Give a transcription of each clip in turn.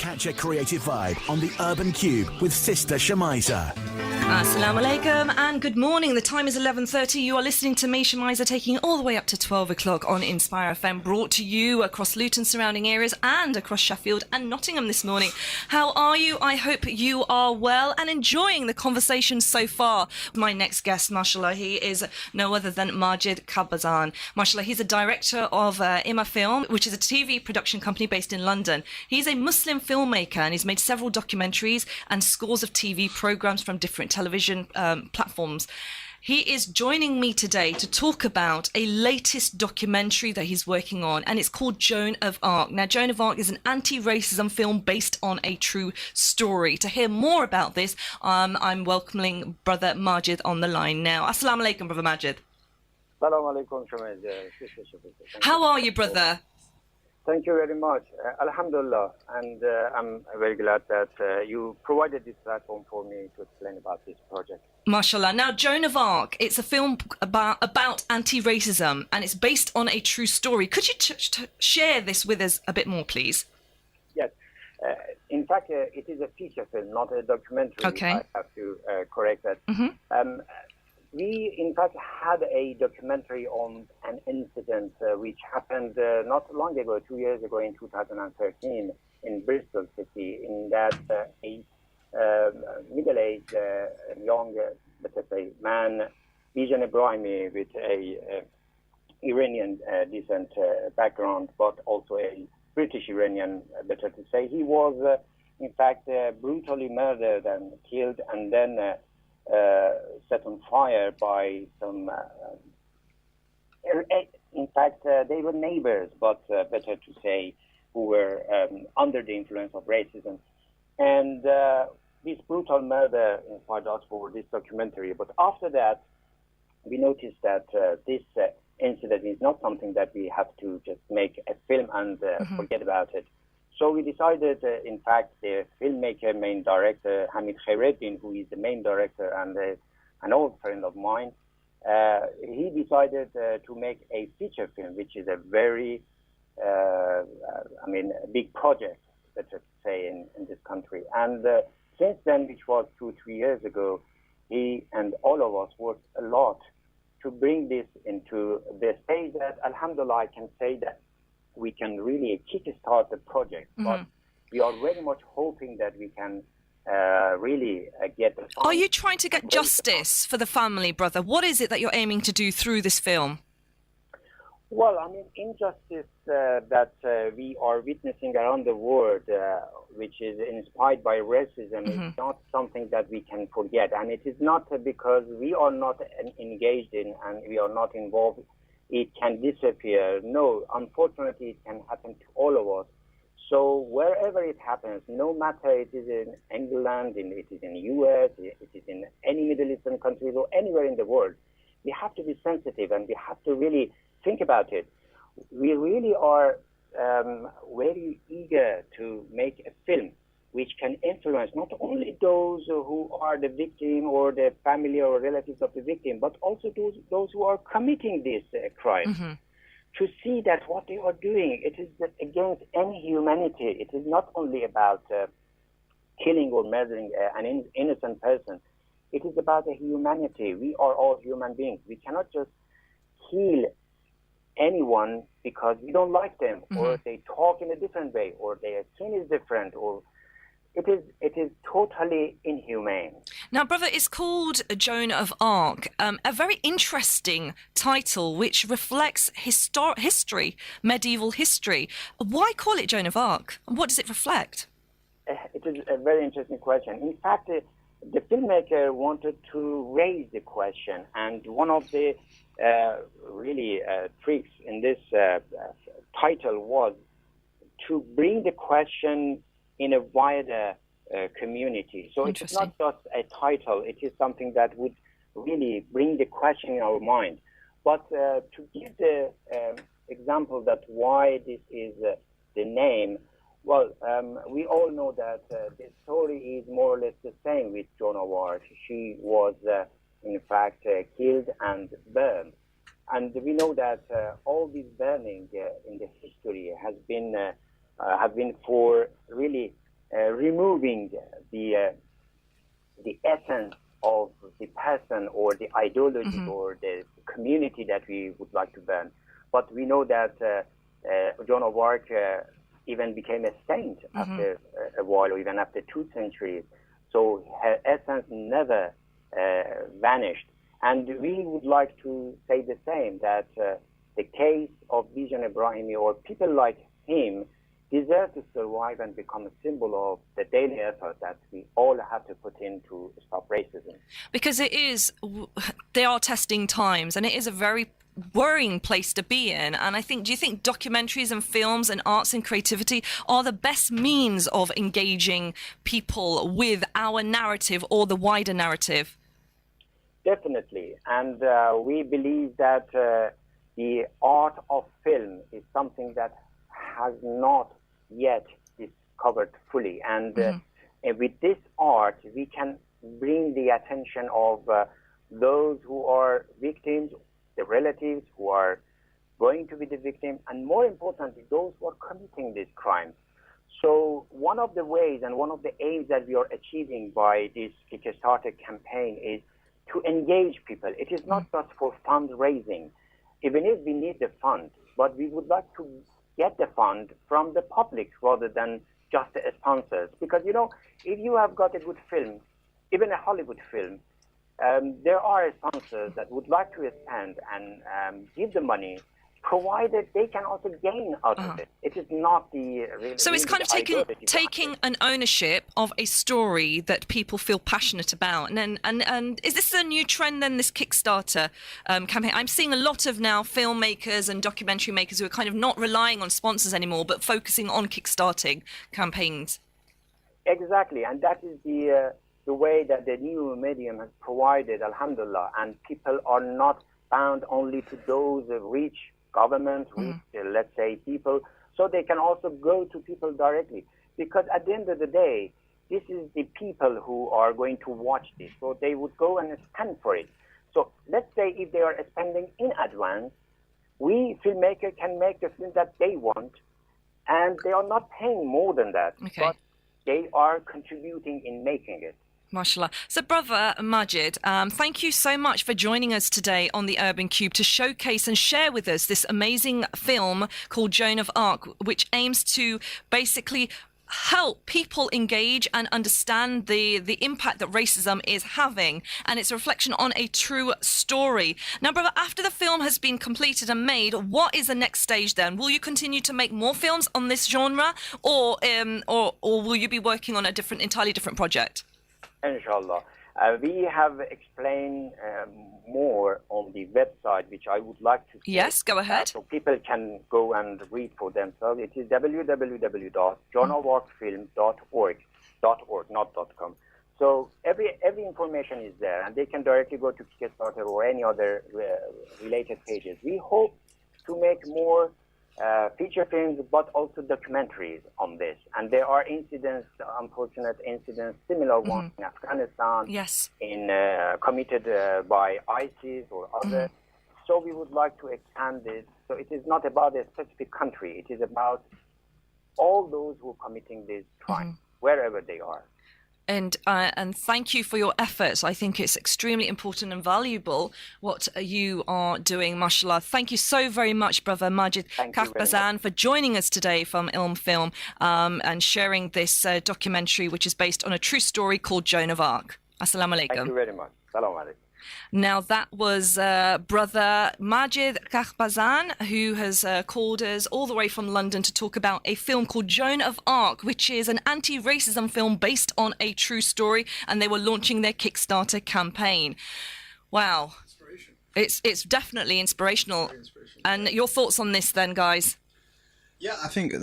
Catch a creative vibe on the Urban Cube with Sister Shemiza. Assalamu alaikum and good morning. The time is 11:30. You are listening to me, Shemiza, taking it all the way up to 12 o'clock on Inspire FM, brought to you across Luton surrounding areas and across Sheffield and Nottingham this morning. How are you? I hope you are well and enjoying the conversation so far. My next guest, mashallah, he is no other than Majid Khabazan. Mashallah, he's a director of Ima Film, which is a TV production company based in London. He's a Muslim filmmaker and he's made several documentaries and scores of TV programs from different television platforms. He is joining me today to talk about a latest documentary that he's working on, and it's called Joan of Arc. Now, Joan of Arc is an anti-racism film based on a true story. To hear more about this, I'm welcoming Brother Majid on the line now. Assalamu alaikum, Brother Majid. Assalamu alaikum. How are you, brother? Thank you very much. Alhamdulillah. And I'm very glad that you provided this platform for me to explain about this project. Mashallah. Now, Joan of Arc, it's a film about anti-racism and it's based on a true story. Could you share this with us a bit more, please? Yes. In fact, it is a feature film, not a documentary. Okay. I have to correct that. Mm-hmm. We, in fact, had a documentary on an incident which happened not long ago, 2 years ago in 2013 in Bristol City, in that a middle-aged young, let's say, man, Bijan Ebrahimi, with a Iranian descent background, but also a British Iranian, better to say. He was, in fact, brutally murdered and killed and then set on fire by some, in fact, they were neighbors, but better to say, who were under the influence of racism. And this brutal murder inspired us for this documentary. But after that, we noticed that this incident is not something that we have to just make a film and forget about it. So we decided, in fact, the filmmaker, main director, Hamid Khairoldin, who is the main director and an old friend of mine, he decided to make a feature film, which is a very, a big project, let's just say, in this country. And since then, which was 2-3 years ago, he and all of us worked a lot to bring this into the stage that, alhamdulillah, I can say that we can really kickstart the project, but we are very much hoping that we can really get the... Are you trying to get justice for the family, brother? What is it that you're aiming to do through this film? Well, I mean, injustice that we are witnessing around the world, which is inspired by racism, is not something that we can forget. And it is not because we are not engaged in and we are not involved, it can disappear. No, unfortunately, it can happen to all of us. So wherever it happens, no matter it is in England, it is in the US, it is in any Middle Eastern countries or anywhere in the world, we have to be sensitive and we have to really think about it. We really are very eager to make a film which can influence not only those who are the victim or the family or relatives of the victim, but also those who are committing this crime. To see that what they are doing, it is against any humanity. It is not only about killing or murdering an innocent person. It is about the humanity. We are all human beings. We cannot just kill anyone because we don't like them, or they talk in a different way, or their skin is different, or it is totally inhumane. Now, brother, it's called Joan of Arc, a very interesting title which reflects history, medieval history. Why call it Joan of Arc? And what does it reflect? It is a very interesting question. In fact, the filmmaker wanted to raise the question, and one of the tricks in this title was to bring the question in a wider community. So it is not just a title, it is something that would really bring the question in our mind. But to give the example that why this is the name, well, we all know that the story is more or less the same with Joan of Arc. She was, in fact, killed and burned. And we know that all this burning in the history have been for really removing the essence of the person or the ideology or the community that we would like to burn. But we know that Joan of Arc even became a saint after a while, or even after 2 centuries. So her essence never vanished. And we would like to say the same, that the case of Bijan Ebrahimi or people like him deserve to survive and become a symbol of the daily effort that we all have to put in to stop racism. Because they are testing times, and it is a very worrying place to be in. And I think, do you think documentaries and films and arts and creativity are the best means of engaging people with our narrative or the wider narrative? Definitely. And we believe that the art of film is something that has not yet discovered fully. And with this art, we can bring the attention of those who are victims, the relatives who are going to be the victim, and more importantly, those who are committing these crimes. So one of the ways and one of the aims that we are achieving by this Kickstarter campaign is to engage people. It is not just for fundraising, even if we need the fund, but we would like to get the fund from the public rather than just the sponsors. Because, you know, if you have got a good film, even a Hollywood film, there are sponsors that would like to spend and give the money, provided they can also gain out of it. It is not the... So it's kind of taking an ownership of a story that people feel passionate about. And is this a new trend then, this Kickstarter campaign? I'm seeing a lot of now filmmakers and documentary makers who are kind of not relying on sponsors anymore, but focusing on Kickstarting campaigns. Exactly, and that is the way that the new medium has provided, alhamdulillah, and people are not bound only to those rich governments, let's say people, so they can also go to people directly. Because at the end of the day, this is the people who are going to watch this, so they would go and spend for it. So let's say if they are spending in advance, we filmmakers can make the film that they want, and they are not paying more than that, but they are contributing in making it. MashaAllah. So, Brother Majid, thank you so much for joining us today on the Urban Cube to showcase and share with us this amazing film called Joan of Arc, which aims to basically help people engage and understand the impact that racism is having, and it's a reflection on a true story. Now, brother, after the film has been completed and made, what is the next stage then? Will you continue to make more films on this genre, or will you be working on a entirely different project? Inshallah. We have explained more on the website, which I would like to... Yes, go ahead. So people can go and read for themselves. It is www.joanofarcfilm.org, not .com. So every information is there, and they can directly go to Kickstarter or any other related pages. We hope to make more feature films, but also documentaries on this. And there are incidents, unfortunate incidents, similar ones in Afghanistan, committed by ISIS or others. So we would like to expand this. So it is not about a specific country. It is about all those who are committing this crime, wherever they are. And thank you for your efforts. I think it's extremely important and valuable what you are doing, mashallah. Thank you so very much, Brother Majid Khabazan, for joining us today from Ilm Film and sharing this documentary, which is based on a true story called Joan of Arc. Assalamu alaikum. Thank you very much. Salam alaikum. Now, that was Brother Majid Khabazan, who has called us all the way from London to talk about a film called Joan of Arc, which is an anti-racism film based on a true story, and they were launching their Kickstarter campaign. Wow. It's definitely inspirational. And your thoughts on this then, guys? Yeah, I think it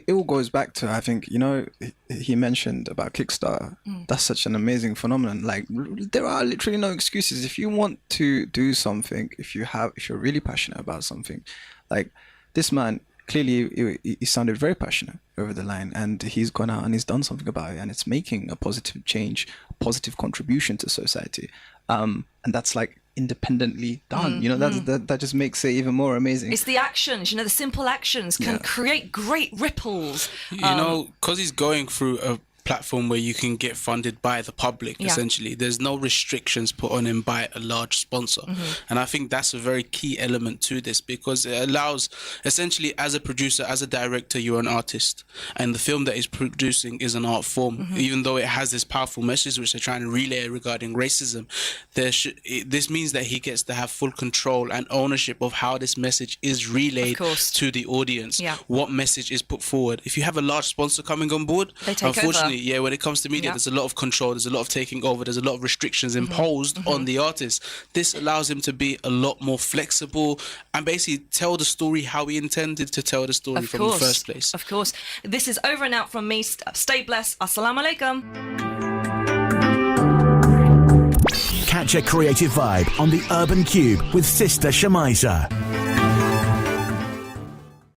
all goes back to, I think, you know, he mentioned about Kickstarter. That's such an amazing phenomenon. Like, there are literally no excuses. If you want to do something, if you're really passionate about something, like this man, clearly he sounded very passionate over the line, and he's gone out and he's done something about it, and it's making a positive change, a positive contribution to society. And that's like independently done, you know, that just makes it even more amazing. It's the actions, you know, the simple actions can create great ripples. You know, because he's going through platform where you can get funded by the public, essentially. There's no restrictions put on him by a large sponsor. And I think that's a very key element to this, because it allows, essentially, as a producer, as a director, you're an artist. And the film that he's producing is an art form. Even though it has this powerful message which they're trying to relay regarding racism, this means that he gets to have full control and ownership of how this message is relayed to the audience. What message is put forward. If you have a large sponsor coming on board, they take unfortunately, over. when it comes to media, there's a lot of control, there's a lot of taking over, there's a lot of restrictions imposed on the artist. This allows him to be a lot more flexible and basically tell the story how he intended to tell the story from the first place. Of course. This is over and out from me. Stay blessed. Assalamu alaikum. Catch a creative vibe on the Urban Cube with Sister Shemiza.